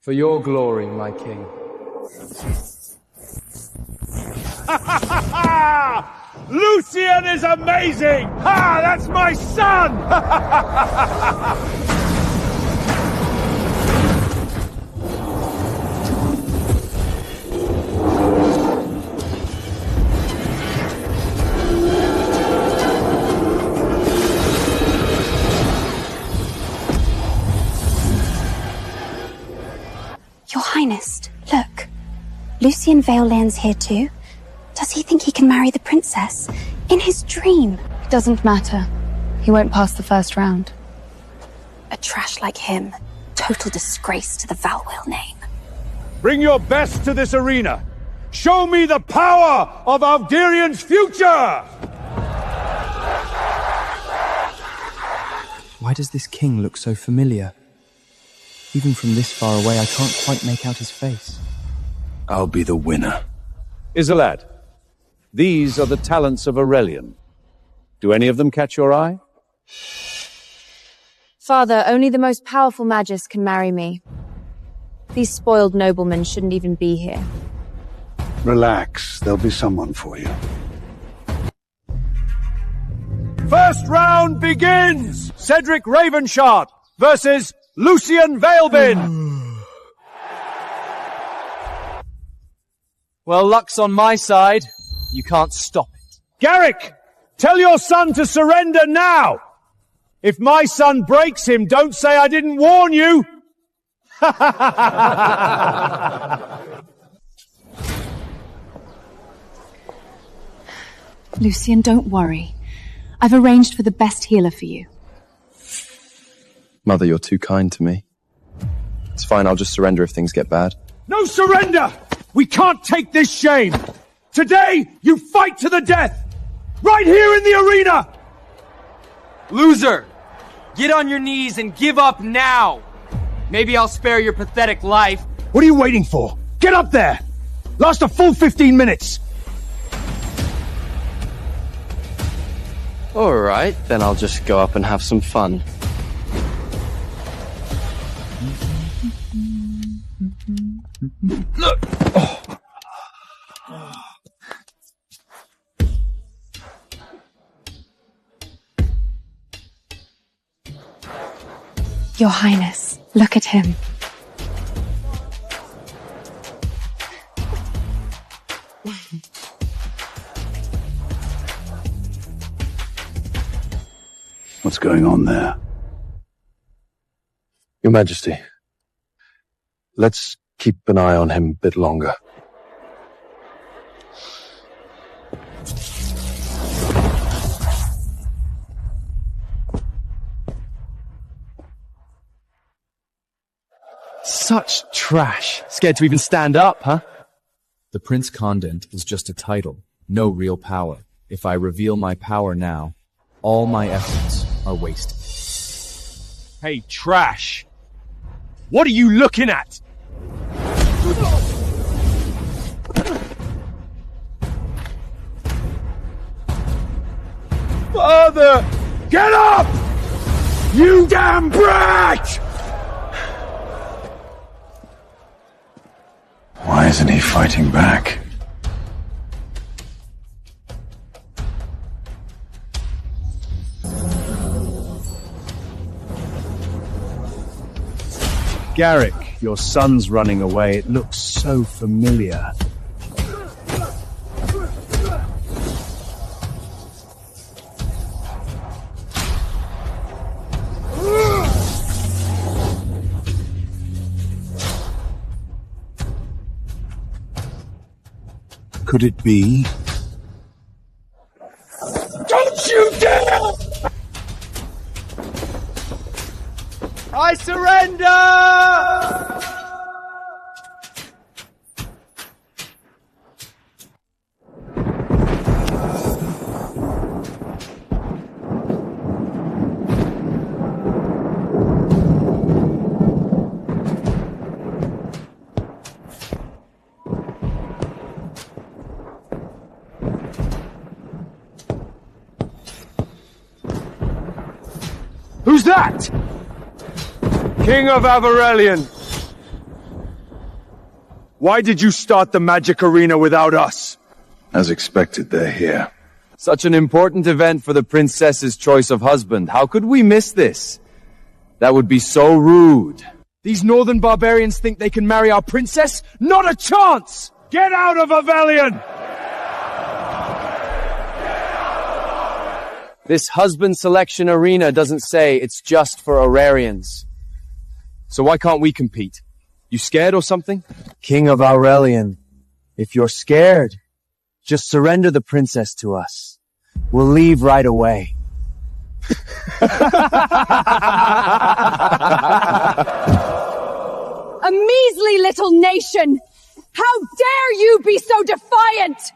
For your glory, my king. Lucian is amazing! Ha! That's my son! Your Highness, look. Lucian Veilland's here too. Does he think he can marry the princess? In his dream? It doesn't matter. He won't pass the first round. A trash like him. Total disgrace to the Valwell name. Bring your best to this arena. Show me the power of Alderian's future! Why does this king look so familiar? Even from this far away, I can't quite make out his face. I'll be the winner. Isolad, these are the talents of Aurelian. Do any of them catch your eye? Father, only the most powerful magus can marry me. These spoiled noblemen shouldn't even be here. Relax, there'll be someone for you. First round begins! Cedric Ravenshardt versus Lucian Veilbin! Well, luck's on my side. You can't stop it. Garrick! Tell your son to surrender now! If my son breaks him, don't say I didn't warn you! Lucian, don't worry. I've arranged for the best healer for you. Mother, you're too kind to me. It's fine, I'll just surrender if things get bad. No surrender! We can't take this shame! Today, you fight to the death! Right here in the arena! Loser! Get on your knees and give up now! Maybe I'll spare your pathetic life. What are you waiting for? Get up there! Last a full 15 minutes! Alright, then I'll just go up and have some fun. Look! Oh. Your Highness, look at him. What's going on there? Your Majesty, let's keep an eye on him a bit longer. Such trash. Scared to even stand up, huh? The Prince Condent is just a title, no real power. If I reveal my power now, all my efforts are wasted. Hey, trash! What are you looking at? Father! Get up! You damn brat! Why isn't he fighting back? Garrick, your son's running away. It looks so familiar. Could it be? Don't you dare! I surrender! Who's that? King of Aurelian. Why did you start the magic arena without us? As expected, they're here. Such an important event for the princess's choice of husband. How could we miss this? That would be so rude. These northern barbarians think they can marry our princess? Not a chance! Get out of Avelion! This husband selection arena doesn't say it's just for Aurarians. So why can't we compete? You scared or something? King of Aurelian, if you're scared, just surrender the princess to us. We'll leave right away. A measly little nation! How dare you be so defiant!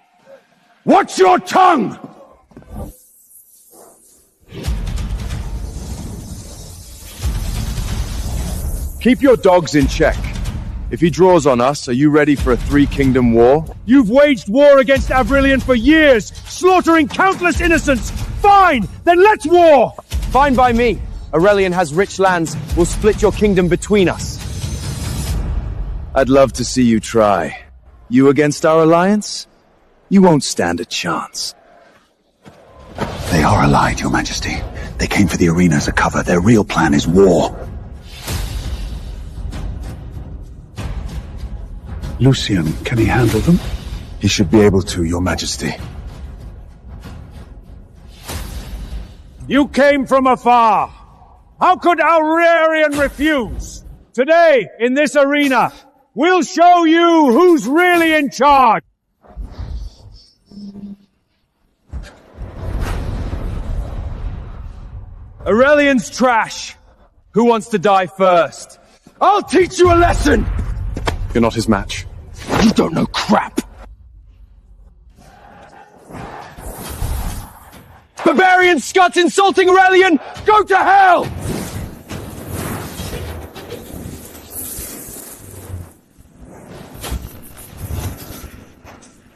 Watch your tongue! Keep your dogs in check. If he draws on us, are you ready for a three-kingdom war? You've waged war against Aurelian for years, slaughtering countless innocents! Fine! Then let's war! Fine by me. Aurelian has rich lands. We'll split your kingdom between us. I'd love to see you try. You against our alliance? You won't stand a chance. They are allied, Your Majesty. They came for the arena as a cover. Their real plan is war. Lucian, can he handle them? He should be able to, Your Majesty. You came from afar. How could Aurelian refuse? Today, in this arena, we'll show you who's really in charge. Aurelian's trash. Who wants to die first? I'll teach you a lesson! You're not his match. You don't know crap! Barbarian Scots insulting Aurelian! Go to hell!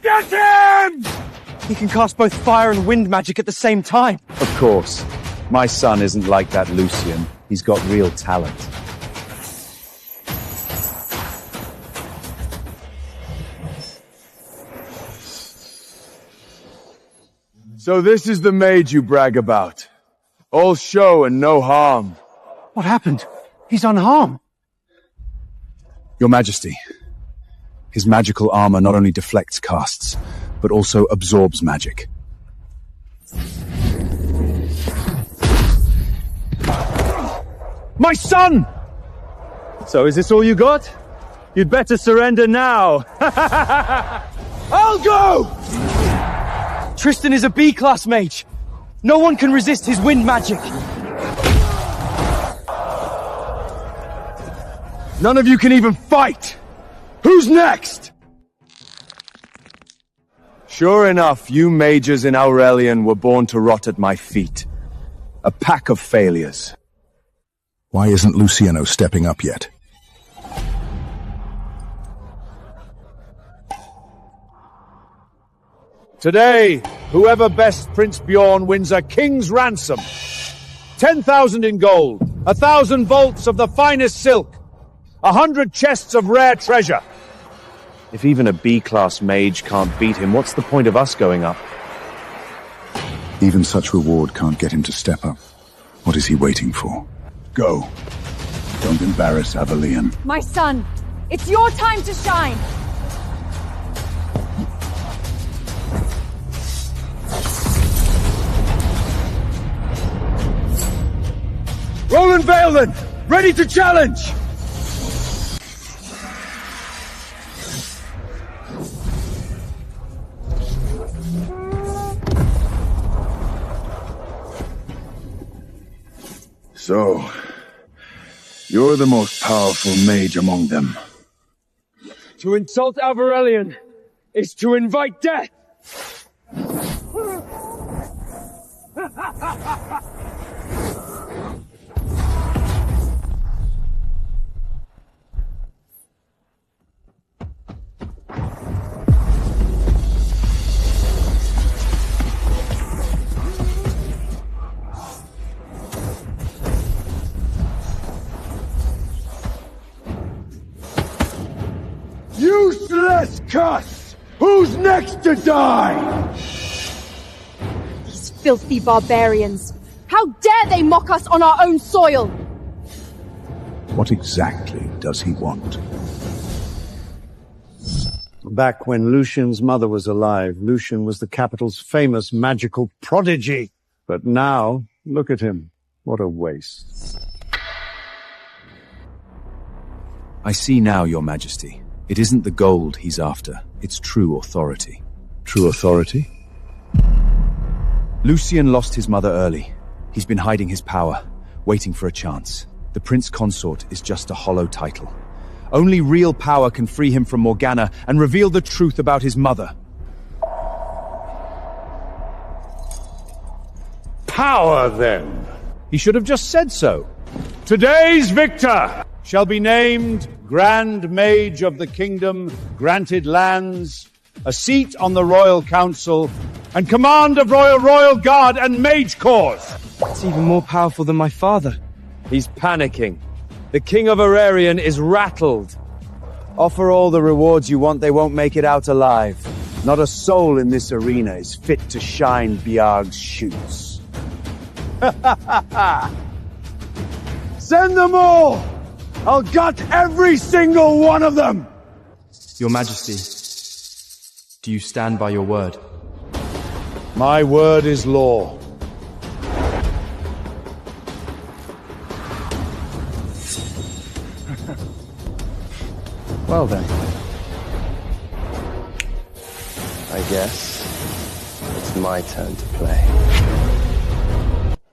Get him! He can cast both fire and wind magic at the same time. Of course. My son isn't like that Lucian. He's got real talent. So this is the mage you brag about. All show and no harm. What happened? He's unharmed. Your Majesty, his magical armor not only deflects casts, but also absorbs magic. My son! So is this all you got? You'd better surrender now. I'll go! Tristan is a B-class mage. No one can resist his wind magic. None of you can even fight! Who's next? Sure enough, you mages in Aurelian were born to rot at my feet. A pack of failures. Why isn't Luciano stepping up yet? Today, whoever bests Prince Bjorn wins a king's ransom. 10,000 in gold, 1,000 vaults of the finest silk, 100 chests of rare treasure. If even a B-class mage can't beat him, what's the point of us going up? Even such reward can't get him to step up. What is he waiting for? Go. Don't embarrass Aurelian. My son, it's your time to shine. Roland Vailden, ready to challenge! So, you're the most powerful mage among them. To insult Aurelian is to invite death! You Discuss! Who's next to die? These filthy barbarians! How dare they mock us on our own soil! What exactly does he want? Back when Lucian's mother was alive, Lucian was the capital's famous magical prodigy. But now, look at him. What a waste. I see now, Your Majesty. It isn't the gold he's after. It's true authority. True authority? Lucian lost his mother early. He's been hiding his power, waiting for a chance. The Prince Consort is just a hollow title. Only real power can free him from Morgana and reveal the truth about his mother. Power, then. He should have just said so. Today's victor shall be named Grand Mage of the Kingdom, granted lands, a seat on the Royal Council, and command of Royal Guard and Mage Corps. It's even more powerful than my father. He's panicking. The King of Aurelian is rattled. Offer all the rewards you want, they won't make it out alive. Not a soul in this arena is fit to shine Biarg's shoes. Send them all! I'll gut every single one of them! Your Majesty, do you stand by your word? My word is law. Well then. I guess it's my turn to play.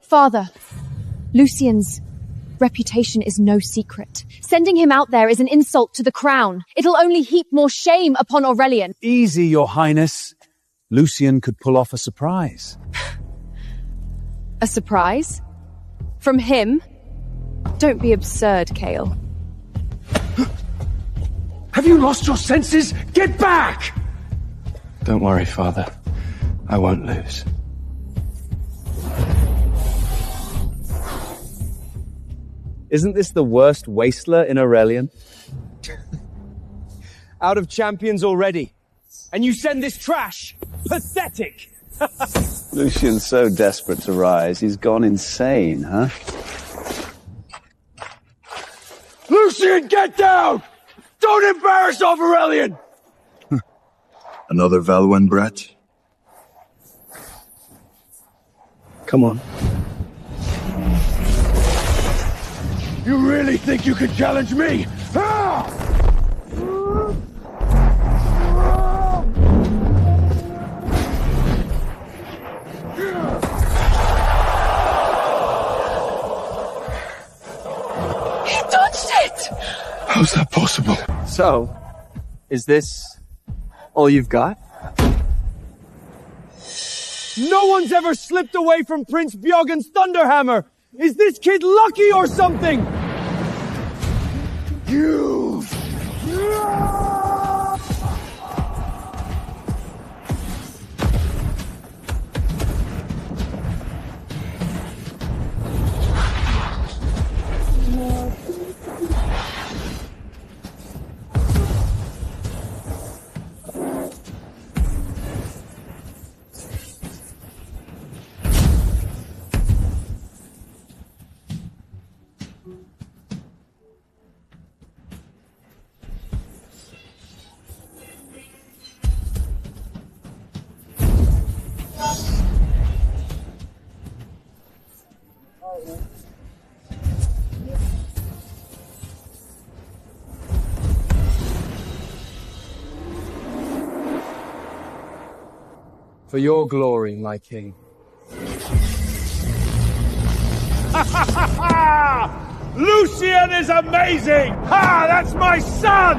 Father, Lucian's reputation is no secret. Sending him out there is an insult to the crown. It'll only heap more shame upon Aurelian. Easy, Your Highness. Lucian could pull off a surprise. A surprise? From him? Don't be absurd, Kale. Have you lost your senses? Get back! Don't worry, Father. I won't lose. Isn't this the worst wastler in Aurelian? Out of champions already. And you send this trash? Pathetic! Lucian's so desperate to rise, he's gone insane, huh? Lucian, get down! Don't embarrass Aurelian! Another Valwen brat? Come on. You really think you can challenge me? Ah! He dodged it! How's that possible? So, is this all you've got? No one's ever slipped away from Prince Bjorgen's Thunderhammer! Is this kid lucky or something? You! For your glory, my king. Lucian is amazing! Ha! That's my son!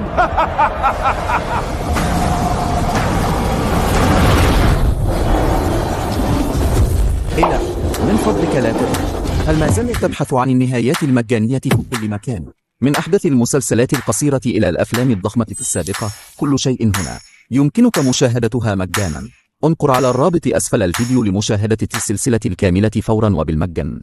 هنا من فضلك لا تبحث. هل ما زلت تبحث عن النهايات المجانية في كل مكان؟ من أحدث المسلسلات القصيرة إلى الأفلام الضخمة في السابقة، كل شيء هنا يمكنك مشاهدتها مجانا. انقر على الرابط أسفل الفيديو لمشاهدة السلسلة الكاملة فورا وبالمجان.